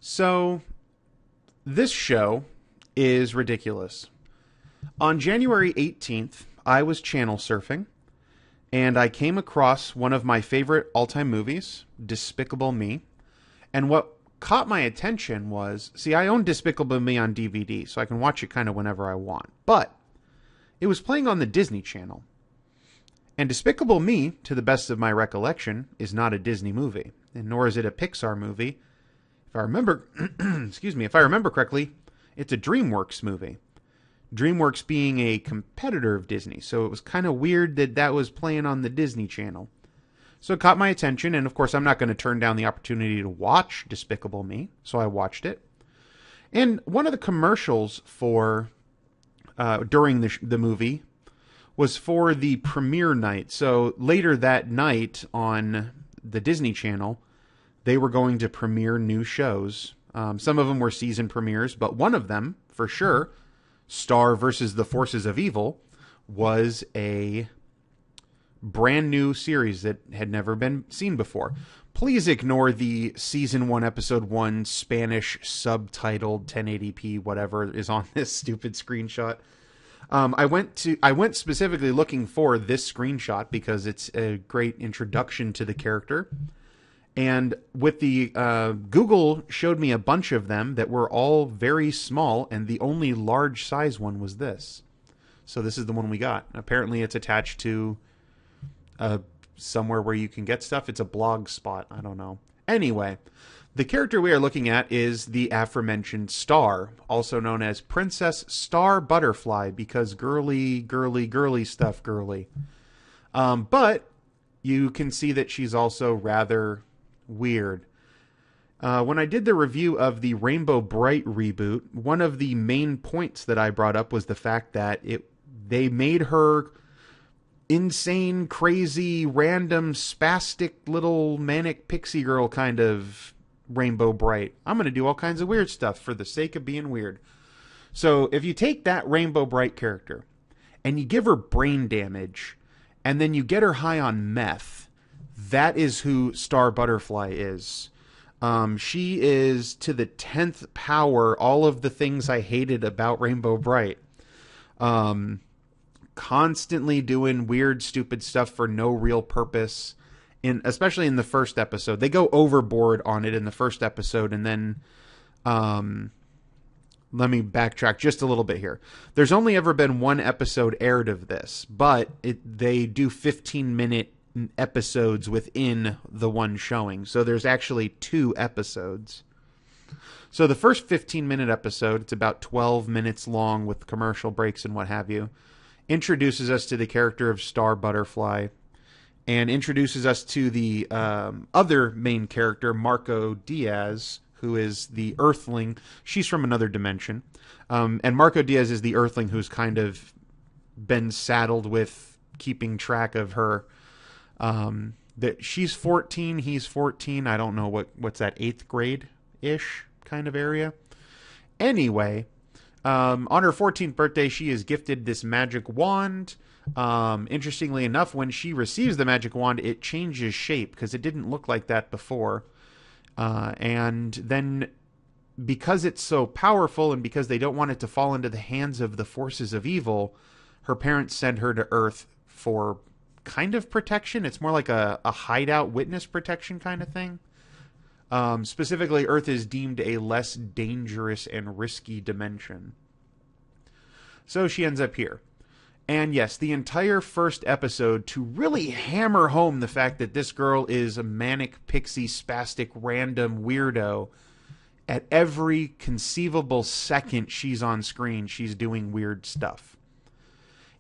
So, this show is ridiculous. On January 18th, I was channel surfing, and I came across one of my favorite all-time movies, Despicable Me. And what caught my attention was, see, I own Despicable Me on DVD, so I can watch it kind of whenever I want. But it was playing on the Disney Channel. And Despicable Me, to the best of my recollection, is not a Disney movie, and nor is it a Pixar movie. If I remember, if I remember correctly, it's a DreamWorks movie. DreamWorks being a competitor of Disney, so it was kind of weird that that was playing on the Disney Channel. So it caught my attention, and of course I'm not going to turn down the opportunity to watch Despicable Me, so I watched it. And one of the commercials for during the movie was for the premiere night. So later that night on the Disney Channel, they were going to premiere new shows. Some of them were season premieres, but one of them, for sure, Star versus the Forces of Evil, was a brand new series that had never been seen before. Please ignore the season 1, episode 1, Spanish subtitled 1080p, whatever is on this stupid screenshot. I went specifically looking for this screenshot because it's a great introduction to the character. And with the Google showed me a bunch of them that were all very small, and the only large size one was this. So this is the one we got. Apparently it's attached to somewhere where you can get stuff. It's a blog spot. I don't know. Anyway, the character we are looking at is the aforementioned Star, also known as Princess Star Butterfly, because girly, girly, girly stuff girly. But you can see that she's also rather weird. When I did the review of the Rainbow Bright reboot, one of the main points that I brought up was the fact that they made her insane, crazy, random, spastic little manic pixie girl kind of Rainbow Bright. I'm going to do all kinds of weird stuff for the sake of being weird. So if you take that Rainbow Bright character and you give her brain damage and then you get her high on meth, that is who Star Butterfly is. She is to the 10th power all of the things I hated about Rainbow Bright. Constantly doing weird, stupid stuff for no real purpose. Especially in the first episode. They go overboard on it in the first episode, and then let me backtrack just a little bit here. There's only ever been one episode aired of this, but they do 15-minute episodes within the one showing. So there's actually 2 episodes. So the first 15-minute episode, it's about 12 minutes long with commercial breaks and what have you, introduces us to the character of Star Butterfly and introduces us to the other main character, Marco Diaz, who is the Earthling. She's from another dimension. And Marco Diaz is the Earthling who's kind of been saddled with keeping track of her. That she's 14, he's 14. I don't know what's that, 8th grade-ish kind of area. Anyway, on her 14th birthday, she is gifted this magic wand. Interestingly enough, when she receives the magic wand, it changes shape because it didn't look like that before. And then because it's so powerful and because they don't want it to fall into the hands of the forces of evil, her parents send her to Earth for kind of protection. It's more like a hideout witness protection kind of thing. Specifically, Earth is deemed a less dangerous and risky dimension. So she ends up here. And yes, the entire first episode, to really hammer home the fact that this girl is a manic, pixie, spastic, random weirdo, at every conceivable second she's on screen, she's doing weird stuff.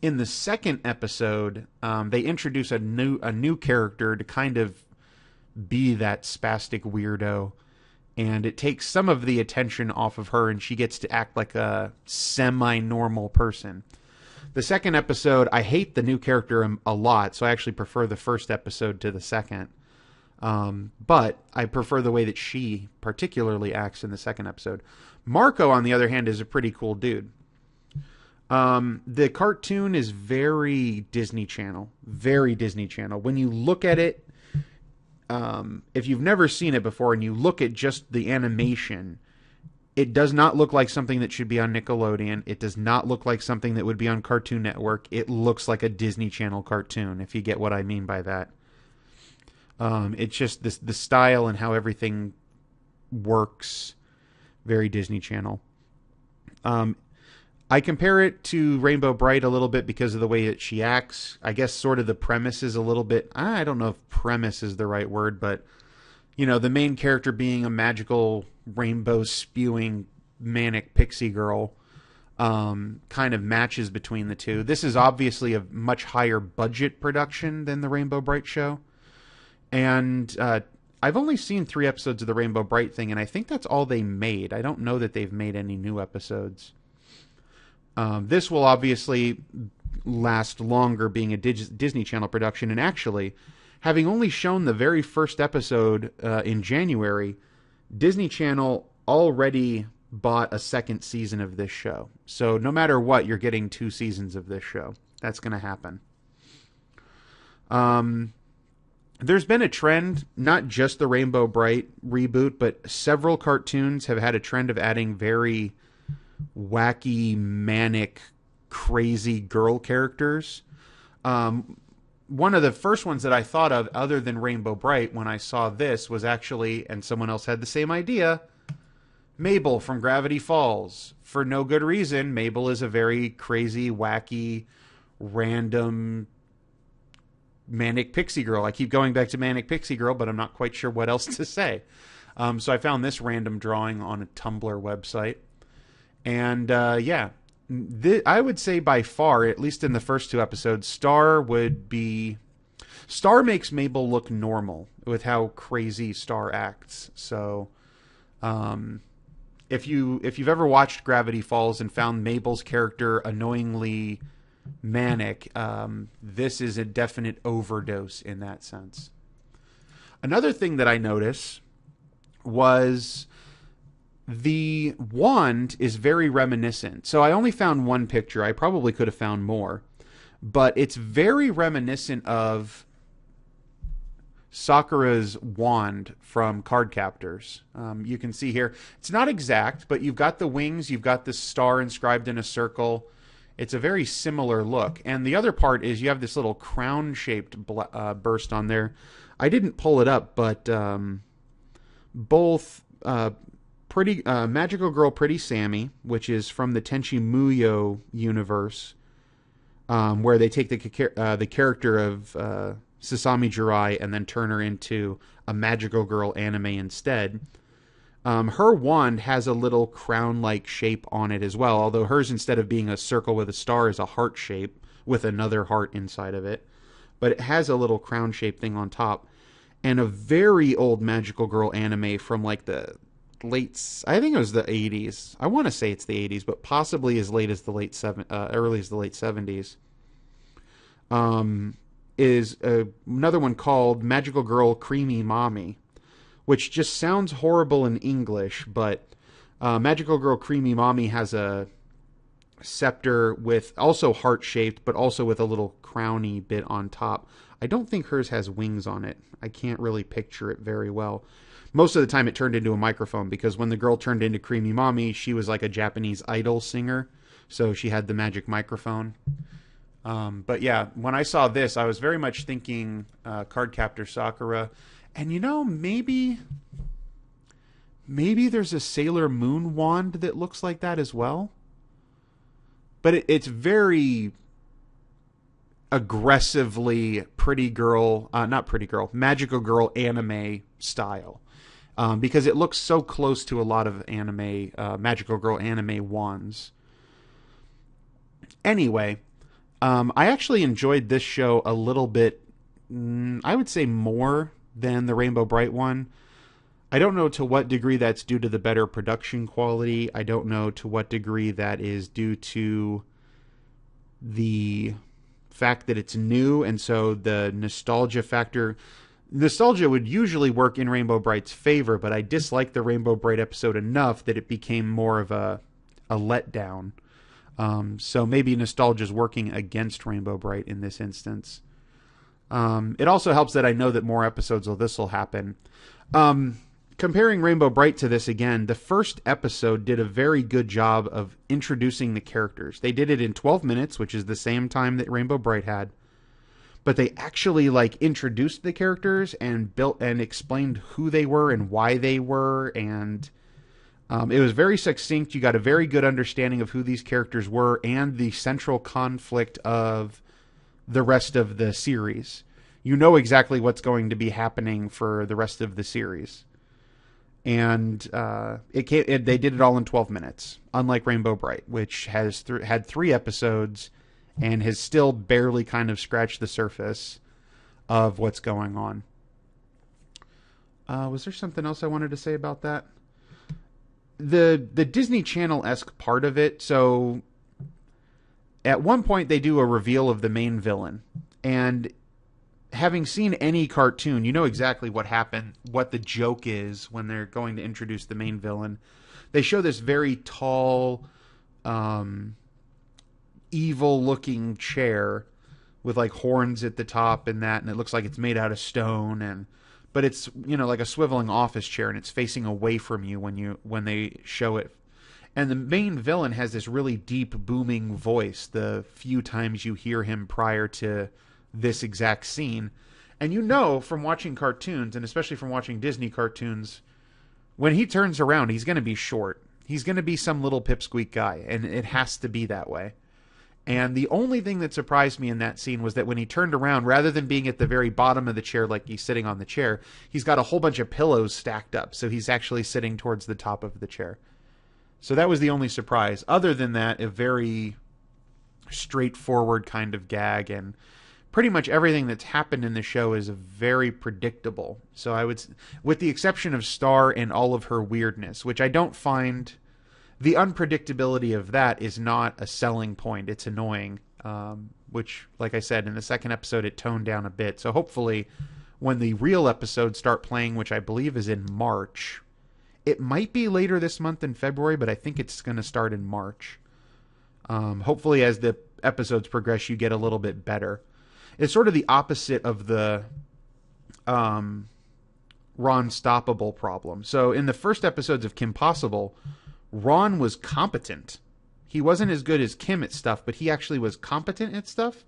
In the second episode, they introduce a new character to kind of be that spastic weirdo, and it takes some of the attention off of her, and she gets to act like a semi-normal person. The second episode, I hate the new character a lot, so I actually prefer the first episode to the second. But I prefer the way that she particularly acts in the second episode. Marco, on the other hand, is a pretty cool dude. The cartoon is very Disney Channel. Very Disney Channel. When you look at it, if you've never seen it before and you look at just the animation, it does not look like something that should be on Nickelodeon. It does not look like something that would be on Cartoon Network. It looks like a Disney Channel cartoon, if you get what I mean by that. It's just the style and how everything works, very Disney Channel. I compare it to Rainbow Bright a little bit because of the way that she acts. I guess sort of the premise is a little bit, I don't know if premise is the right word, but, you know, the main character being a magical rainbow spewing manic pixie girl kind of matches between the two. This is obviously a much higher budget production than the Rainbow Bright show. And I've only seen 3 episodes of the Rainbow Bright thing, and I think that's all they made. I don't know that they've made any new episodes. This will obviously last longer, being a Disney Channel production. And actually, having only shown the very first episode in January, Disney Channel already bought a second season of this show. So no matter what, you're getting 2 seasons of this show. That's going to happen. There's been a trend, not just the Rainbow Bright reboot, but several cartoons have had a trend of adding very wacky, manic, crazy girl characters. One of the first ones that I thought of, other than Rainbow Bright, when I saw this, was actually, and someone else had the same idea, Mabel from Gravity Falls. For no good reason, Mabel is a very crazy, wacky, random, manic pixie girl. I keep going back to manic pixie girl, but I'm not quite sure what else to say. So I found this random drawing on a Tumblr website. And yeah, I would say by far, at least in the first 2 episodes, Star makes Mabel look normal with how crazy Star acts. So if you've ever watched Gravity Falls and found Mabel's character annoyingly manic, this is a definite overdose in that sense. Another thing that I noticed was the wand is very reminiscent. So I only found 1 picture. I probably could have found more. But it's very reminiscent of Sakura's wand from Card Captors. You can see here, it's not exact, but you've got the wings, you've got the star inscribed in a circle. It's a very similar look. And the other part is you have this little crown-shaped burst on there. I didn't pull it up, but both Magical Girl Pretty Sammy, which is from the Tenchi Muyo universe, where they take the character of Sasami Jirai and then turn her into a Magical Girl anime instead. Her wand has a little crown-like shape on it as well, although hers, instead of being a circle with a star, is a heart shape with another heart inside of it. But it has a little crown-shaped thing on top. And a very old Magical Girl anime from like the I think it was the 80s. I want to say it's the 80s, but possibly as late as the early as the late 70s. Is another one called Magical Girl Creamy Mommy, which just sounds horrible in English, but Magical Girl Creamy Mommy has a scepter with also heart-shaped, but also with a little crowny bit on top. I don't think hers has wings on it. I can't really picture it very well. Most of the time it turned into a microphone, because when the girl turned into Creamy Mommy, she was like a Japanese idol singer, so she had the magic microphone. But yeah, when I saw this, I was very much thinking Cardcaptor Sakura. And you know, maybe there's a Sailor Moon wand that looks like that as well. But it's very aggressively Magical Girl anime style. Because it looks so close to a lot of anime, Magical Girl anime wands. Anyway, I actually enjoyed this show a little bit, I would say more than the Rainbow Bright one. I don't know to what degree that's due to the better production quality. I don't know to what degree that is due to the fact that it's new, and so the nostalgia factor. Nostalgia would usually work in Rainbow Bright's favor, but I disliked the Rainbow Bright episode enough that it became more of a letdown. So maybe nostalgia is working against Rainbow Bright in this instance. It also helps that I know that more episodes of this will happen. Comparing Rainbow Bright to this again, the first episode did a very good job of introducing the characters. They did it in 12 minutes, which is the same time that Rainbow Bright had. But they actually introduced the characters and built and explained who they were and why they were, and it was very succinct. You got a very good understanding of who these characters were and the central conflict of the rest of the series. You know exactly what's going to be happening for the rest of the series. And they did it all in 12 minutes, unlike Rainbow Bright, which has had 3 episodes and has still barely kind of scratched the surface of what's going on. Was there something else I wanted to say about that? The Disney Channel-esque part of it, so at one point they do a reveal of the main villain, and having seen any cartoon, you know exactly what happened, what the joke is when they're going to introduce the main villain. They show this very tall, evil-looking chair with horns at the top and that, and it looks like it's made out of stone, but it's like a swiveling office chair, and it's facing away from you when they show it. And the main villain has this really deep, booming voice the few times you hear him prior to this exact scene. And from watching cartoons, and especially from watching Disney cartoons, when he turns around, he's going to be short. He's going to be some little pipsqueak guy, and it has to be that way. And the only thing that surprised me in that scene was that when he turned around, rather than being at the very bottom of the chair like he's sitting on the chair, he's got a whole bunch of pillows stacked up. So he's actually sitting towards the top of the chair. So that was the only surprise. Other than that, a very straightforward kind of gag, and pretty much everything that's happened in the show is very predictable. So I would, with the exception of Star and all of her weirdness, which I don't find, the unpredictability of that is not a selling point. It's annoying, which, like I said, in the second episode, it toned down a bit. So hopefully when the real episodes start playing, which I believe is in March, it might be later this month in February, but I think it's going to start in March. Hopefully as the episodes progress, you get a little bit better. It's sort of the opposite of the Ron Stoppable problem. So in the first episodes of Kim Possible, Ron was competent. He wasn't as good as Kim at stuff, but he actually was competent at stuff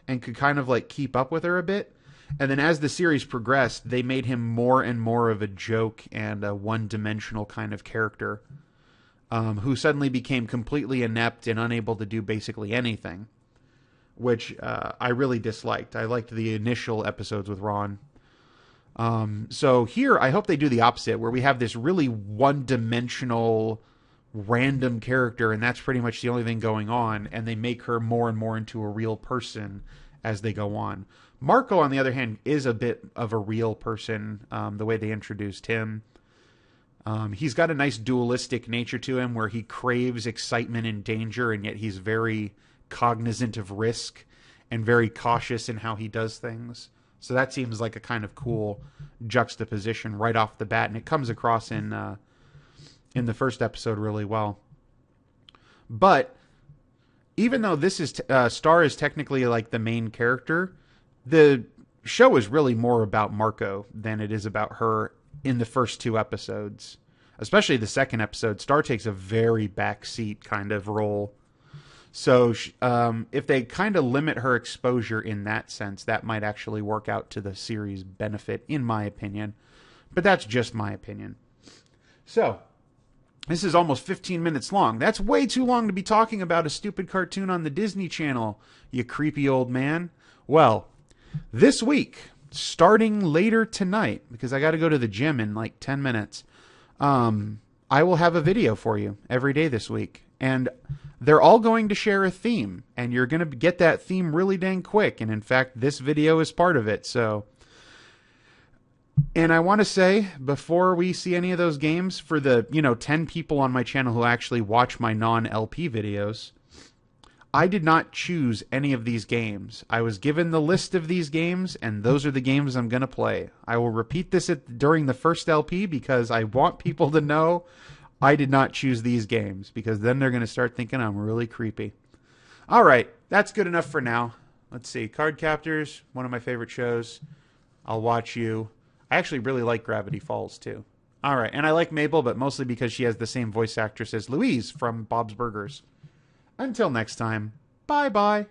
and could kind of keep up with her a bit. And then as the series progressed, they made him more and more of a joke and a one-dimensional kind of character who suddenly became completely inept and unable to do basically anything, which I really disliked. I liked the initial episodes with Ron. So here, I hope they do the opposite, where we have this really one-dimensional random character, and that's pretty much the only thing going on, and they make her more and more into a real person as they go on. Marco, on the other hand, is a bit of a real person, the way they introduced him. He's got a nice dualistic nature to him, where he craves excitement and danger, and yet he's very cognizant of risk and very cautious in how he does things. So that seems like a kind of cool juxtaposition right off the bat, and it comes across in the first episode really well. But even though this is Star is technically the main character, the show is really more about Marco than it is about her in the first 2 episodes. Especially the second episode, Star takes a very backseat kind of role. So if they kind of limit her exposure in that sense, that might actually work out to the series' benefit, in my opinion. But that's just my opinion. So this is almost 15 minutes long. That's way too long to be talking about a stupid cartoon on the Disney Channel, you creepy old man. Well, this week, starting later tonight, because I got to go to the gym in 10 minutes, I will have a video for you every day this week. And they're all going to share a theme, and you're going to get that theme really dang quick. And in fact, this video is part of it. So, and I want to say, before we see any of those games, for the 10 people on my channel who actually watch my non-LP videos, I did not choose any of these games. I was given the list of these games, and those are the games I'm going to play. I will repeat this during the first LP because I want people to know I did not choose these games, because then they're going to start thinking I'm really creepy. All right, that's good enough for now. Let's see. Card Captors, one of my favorite shows. I'll watch you. I actually really like Gravity Falls, too. All right. And I like Mabel, but mostly because she has the same voice actress as Louise from Bob's Burgers. Until next time, bye-bye.